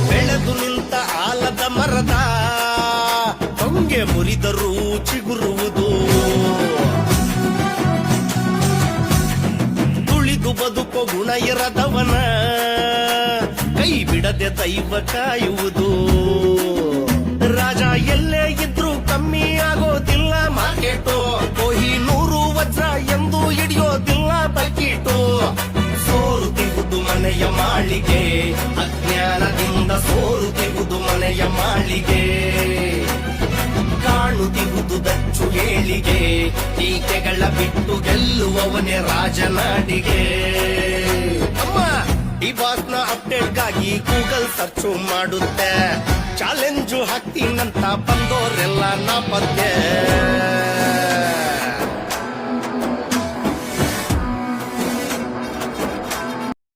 ಬೆಳೆದು ನಿಂತ ಆಲದ ಮರದ ಹೊಂಗೆ ಮುರಿದರೂ ಚಿಗುರುವುದು, ತುಳಿದು ಬದುಕೋ ಗುಣ ಇರದವನ ಕೈ ಬಿಡದೆ ದೈವ ಕಾಯುವುದು. ರಾಜ ಎಲ್ಲೇ ಇದ್ರೂ ಕಮ್ಮಿ ಆಗೋದಿಲ್ಲ ಮಾರ್ಕೆಟು, ಕೊಹಿನೂರು ವಜ್ರ ಎಂದು ಹಿಡಿಯೋದಿಲ್ಲ ಬಕೀಟು. ಸೋರುತ್ತಿರುವುದು ಮನೆಯ ಮಾಳಿಗೆ, ಅಜ್ಞಾನದಿಂದ ಸೋರುತ್ತಿರುವುದು ಮನೆಯ ಮಾಳಿಗೆ. ಕಾಣುತ್ತಿರುವುದು ದಚ್ಚು ಏಳಿಗೆ, ಟೀಕೆಗಳ ಬಿಟ್ಟು ಗೆಲ್ಲುವವನೇ ರಾಜನಾಡಿಗೆ. ಅಮ್ಮ ಈ ಬಾಸ್ನ ಅಪ್ಡೇಟ್ಗಾಗಿ ಗೂಗಲ್ ಸರ್ಚು ಮಾಡುತ್ತೆ, ಚಾಲೆಂಜು ಹಾಕ್ತೀನಂತ ಬಂದೋರೆಲ್ಲ ನಾಪತ್ತೆ.